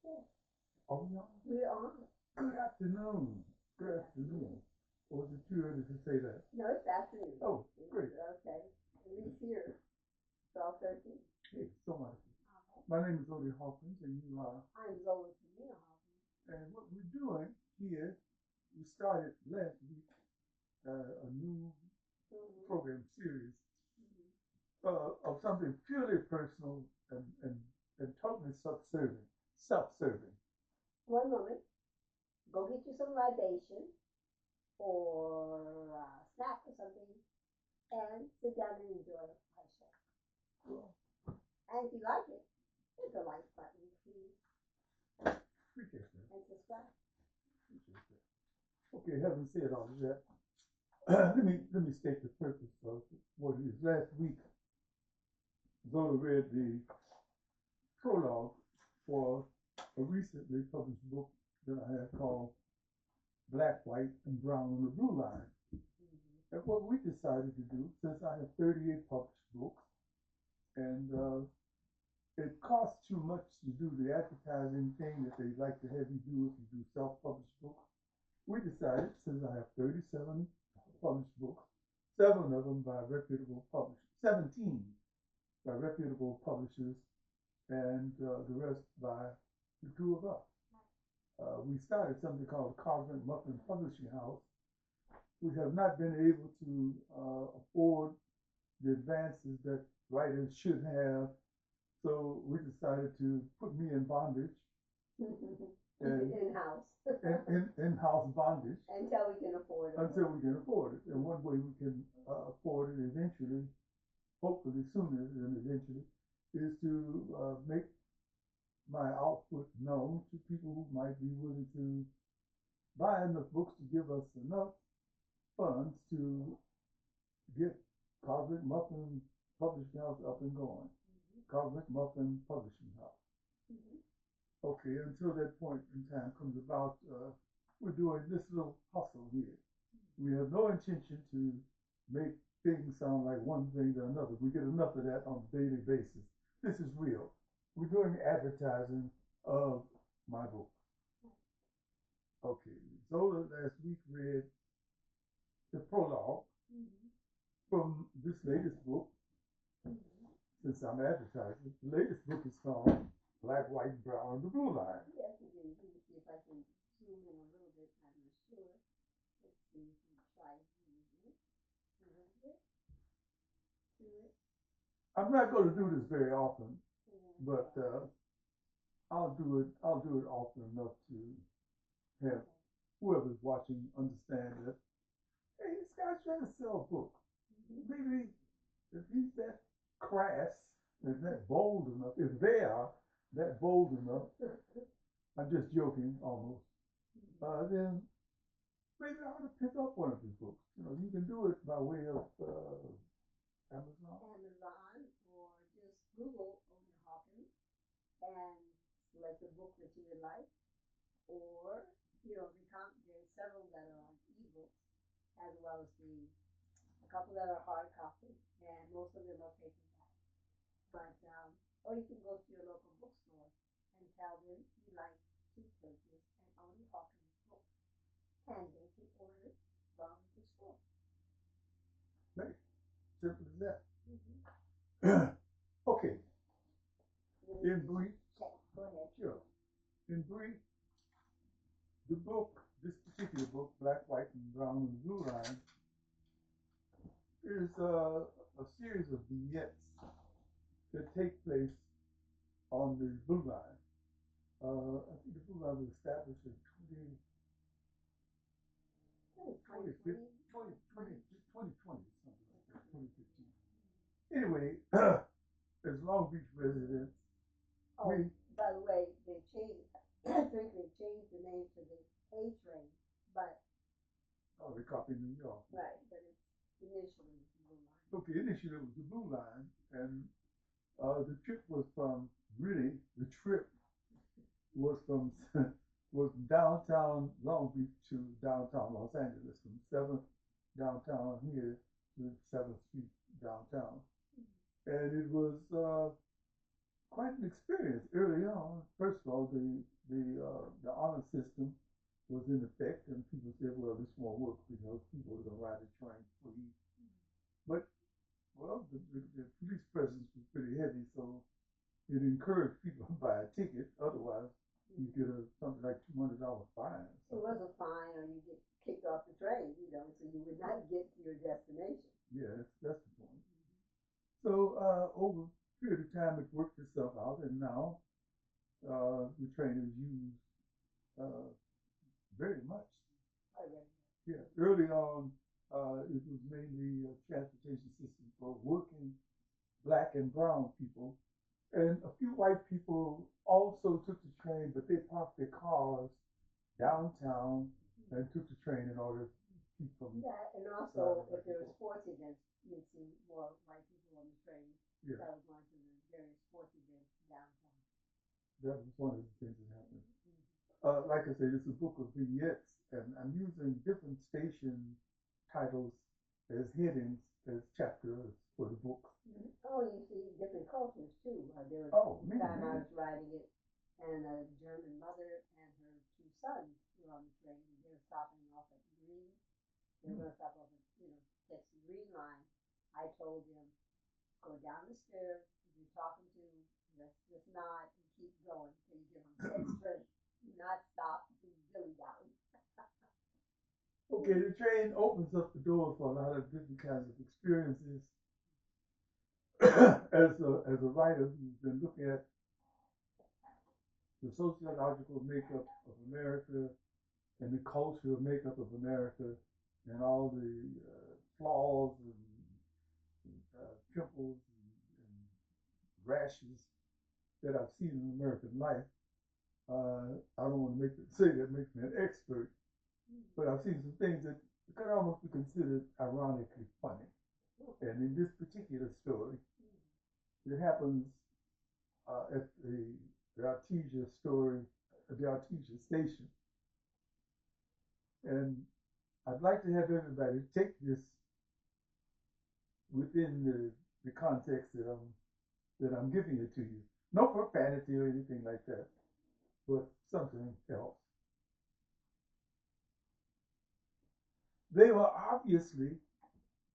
Yes. Are we on? We're on. Good afternoon. Good afternoon. Or is it too early to say that? No, it's afternoon. Oh, great. Okay. At least here, 12:13. Hey, so much. My name is Odie Hawkins, and you are. I'm Zola Salena-Hawkins. And what we're doing here, we started last week a new program series of something purely personal and totally self-serving. One moment. Go get you some libation or snack or something and sit down and enjoy our show. Well, And if you like it, hit the like button, please, appreciate that. and subscribe. Appreciate that. Okay, having said all of that, let me state the purpose of what it is. Last week, Zola read the prologue for a recently published book that I have called Black, White, and Brown on the Blue Line. And what we decided to do, since I have 38 published books, and it costs too much to do the advertising thing that they like to have you do if you do self-published books, we decided, since I have 37 published books, 7 of them by reputable publishers, 17 by reputable publishers, and the rest by the two of us. We started something called Cosmic Muffin Publishing House. We have not been able to afford the advances that writers should have, so we decided to put me in bondage. And in-house. In-house bondage. Until we can afford it. Until we can afford it. And one way we can afford it eventually, hopefully sooner than eventually, is to make my output known to people who might be willing to buy enough books to give us enough funds to get Cosmic Muffin Publishing House up and going. Cosmic Muffin Publishing House. Okay, until that point in time comes about, we're doing this little hustle here. We have no intention to make things sound like one thing to another. We get enough of that on a daily basis. This is real. We're doing advertising of my book. Okay, Zola last week read the prologue from this latest book. Since I'm advertising, the latest book is called Black, White, and Brown on the Blue Line. Yes, it is. Let me see if I can zoom in a little bit. I'm not sure. Let's see if we try zooming it a little bit. Do it. I'm not going to do this very often, but I'll do it often enough to have whoever's watching understand that, hey, this guy's trying to sell a book. Maybe if he's that crass and that bold enough, if they are that bold enough, I'm just joking almost, then maybe I ought to pick up one of his books. You know, you can do it by way of Amazon. Amazon, or just Google Odie Hawkins and select the book that you would like. Or, there's several that are on ebooks, as well as a couple that are hard copy, and most of them are paperback. But, or you can go to your local bookstore and tell them you like to purchase an Odie Hawkins book, and they can order it from the store. Right. Simple as that. Mm-hmm. Okay. In brief. Okay, go ahead. Sure. In brief, the book, this particular book, Black, White, and Brown on the Blue Line, is a series of vignettes that take place on the Blue Line. I think the Blue Line was established in 2020, something like that, 2015. Anyway, as Long Beach residents, oh, by the way, they changed, I think they changed the name to the A Train, but. Oh, they copied New York. Right, but it's initially the Blue Line. Okay, initially it was the Blue Line, and the trip was from, really, the trip was from was downtown Long Beach to downtown Los Angeles, from 7th downtown here to 7th Street downtown. And it was quite an experience early on. First of all, the ticket. Otherwise, you get something like $200 fine. It was a fine, or you get kicked off the train, so you would not get to your destination. Yeah, that's the point. So over a period of time, it worked itself out, and now the train is used uh, very much. Yeah, early on, it was mainly a transportation system for working black and brown people. And a few white people also took the train, but they parked their cars downtown and took the train in order to keep from. Yeah, and also if there were sports events, you'd see more white people on the train that were going to the various sports events downtown. That was one of the things that happened. Like I said, it's a book of vignettes, and I'm using different station titles as headings, as chapters for the book. Oh, you see different cultures too. There was time I was writing it, and a German mother and her two sons were on the train, and they were stopping off at Green. They were going to stop off at, catch the Green Line. I told them, go down the stairs. If you're talking to, let's nod and keep going until you get on the next train. Do not stop and dilly dally. Okay, the train opens up the doors for a lot of different kinds of experiences. as a writer who's been looking at the sociological makeup of America and the cultural makeup of America and all the flaws and pimples and rashes that I've seen in American life, I don't want to say that makes me an expert, but I've seen some things that could almost be considered ironically funny. And in this particular story, it happens at the Artesia story, the Artesia station. And I'd like to have everybody take this within the context that I'm giving it to you. No profanity or anything like that, but something else. They were obviously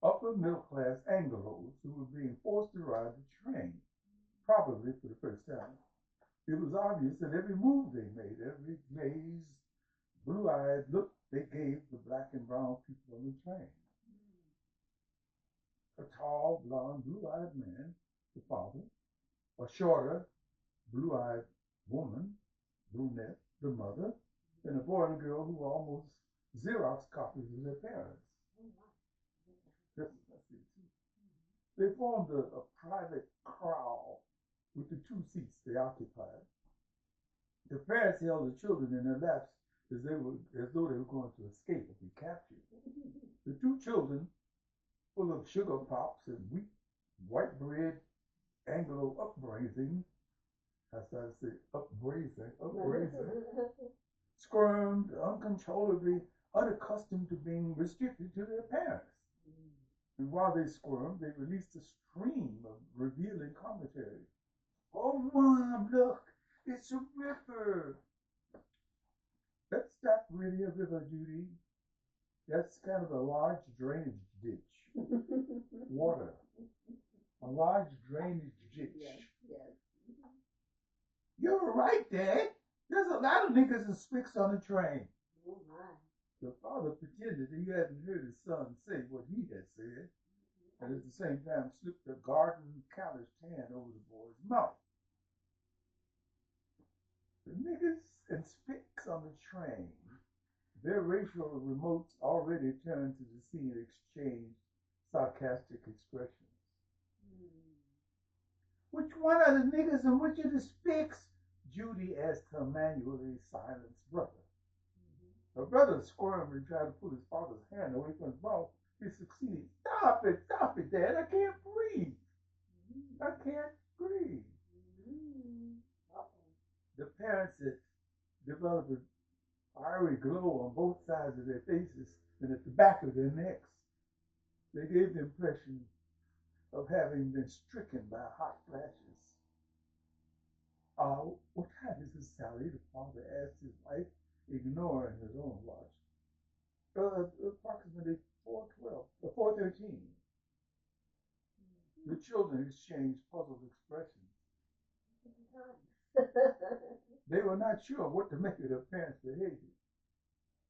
upper middle class Anglos who were being forced to ride the train, probably for the first time. It was obvious that every move they made, every glazed, blue-eyed look they gave the black and brown people on the train. A tall, blonde, blue-eyed man, the father, a shorter, blue-eyed woman, brunette, the mother, and a boy and a girl who were almost Xerox copies of their parents. They formed a private kraal with the two seats they occupied. The parents held the children in their laps as though they were going to escape or be captured. The two children, full of sugar pops and wheat, white bread, Anglo upbringing, I started to say upbraising, squirmed uncontrollably, unaccustomed to being restricted to their parents. And while they squirmed, they released a stream of revealing commentary. Oh, Mom, look, it's a river. That's not really a river, Judy. That's kind of a large drainage ditch. Water. A large drainage ditch. Yes. You're right, Dad. There's a lot of niggas and spicks on the train. Oh, my. The father pretended he hadn't heard his son say what he had said, and at the same time slipped a garden callous hand over the boy's mouth. The niggas and spicks on the train, their racial remotes already turned to the scene and exchanged sarcastic expressions. Which one are the niggas and which are the spicks? Judy asked her manually silenced brother. Her brother squirmed and tried to pull his father's hand away from his mouth. He succeeded. Stop it, Dad. I can't breathe. I can't breathe. The parents had developed a fiery glow on both sides of their faces and at the back of their necks. They gave the impression of having been stricken by hot flashes. What time is it, Sally? The father asked his wife, ignoring his own watch. Approximately 4:13. The children exchanged puzzled expressions. They were not sure what to make of their parents' behavior.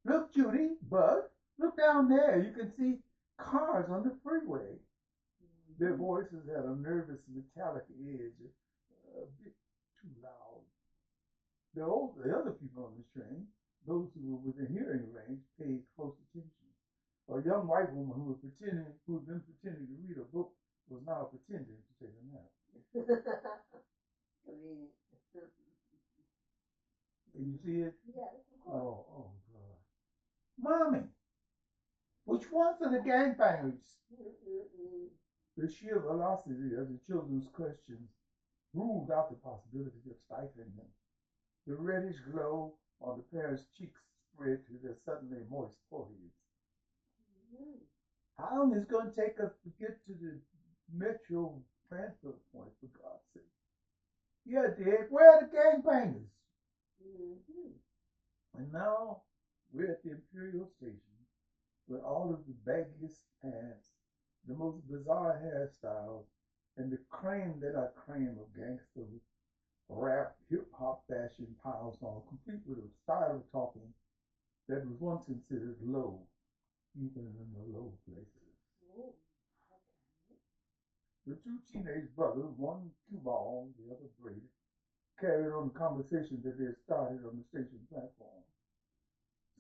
Look, Judy, Bud, look down there. You can see cars on the freeway. Their voices had a nervous metallic edge, a bit too loud. The other people on the train, those who were within hearing range, paid close attention. A young white woman who had been pretending to read a book, was now pretending to take a nap. Convenient. Can you see it? Yes, of course. Oh, God. Mommy, which ones are the gangbangers? The sheer velocity of the children's questions ruled out the possibility of stifling them. The reddish glow on the parents' cheeks spread to their suddenly moist foreheads. How long is it going to take us to get to the metro transfer point, for God's sake? Yeah, Dick, where are the gangbangers? And now we're at the Imperial Station, where all of the baggiest pants, the most bizarre hairstyles, and the creme de la creme of gangster rap, hip hop fashion piles on, complete with a style of talking that was once considered low, even in the low places. The two teenage brothers, one cue ball, the other braided, carried on the conversation that they had started on the station platform.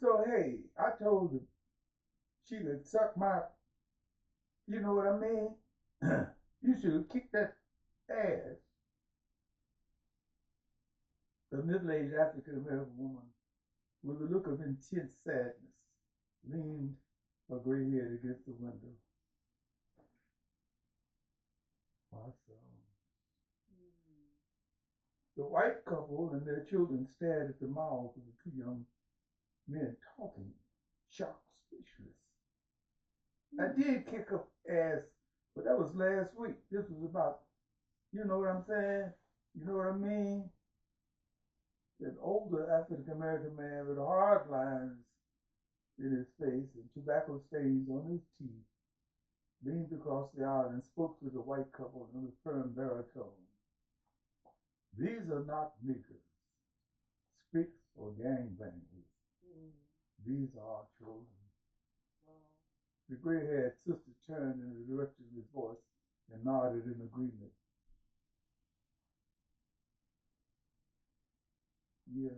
So, hey, I told her she could suck my, you know what I mean? You should kick that ass. The middle-aged African-American woman, with a look of intense sadness, leaned her gray head against the window. Awesome. The white couple and their children stared at the mouths of the two young men talking, shocked, speechless. I did kick up ass, but that was last week. This was about, you know what I'm saying? You know what I mean? An older African American man with hard lines in his face and tobacco stains on his teeth leaned across the aisle and spoke to the white couple in a firm baritone. These are not niggers, spicks, or gangbangers. These are our children. The gray-haired sister turned in the direction of his voice and nodded in agreement. Yeah.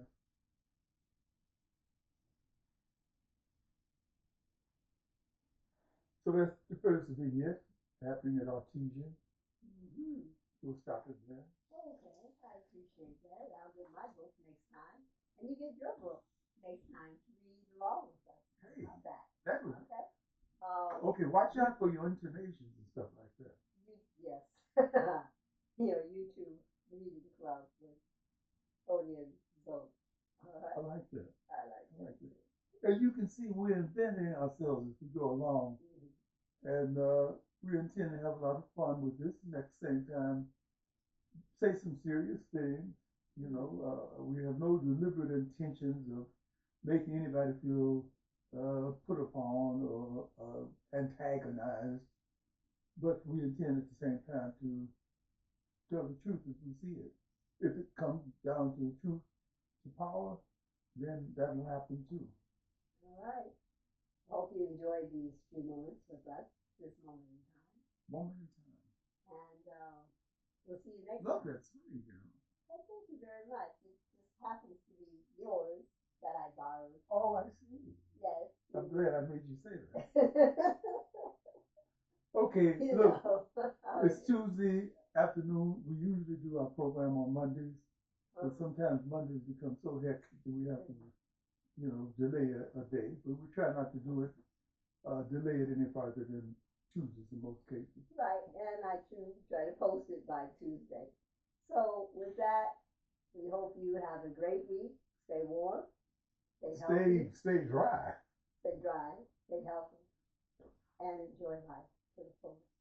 So that's the first vignette happening at Artesian. We'll stop it there. Okay, I appreciate that. I'll get my book next time. And you get your book next time to read along with us. Hey, how's that? That was Okay. okay. Watch out for your intonations and stuff like that. Yes. YouTube reading club with Odie and Zola. All right. I like that. I like that. As you can see, we're inventing ourselves as we go along, and we intend to have a lot of fun with this. And at the same time, say some serious things. You know, we have no deliberate intentions of making anybody feel put upon or antagonized, but we intend at the same time to tell the truth as we see it. If it comes down to the truth to power, then that'll happen too. All right. Hope you enjoyed these few moments with us this moment in time. Moment in time. And we'll see you next Love time. that song, girl. Well, thank you very much. It just happens to be yours that I borrowed. Oh, I see. Yes. I'm glad I made you say that. Okay, look, it's Tuesday afternoon. We usually do our program on Mondays, but sometimes Mondays become so hectic that we have to, delay a day. But we try not to do it, delay it any farther than Tuesdays in most cases. Right, and I try to post it by Tuesday. So with that, we hope you have a great week. Stay warm. Stay healthy. Stay dry. Stay dry. Stay healthy. And enjoy life to the fullest.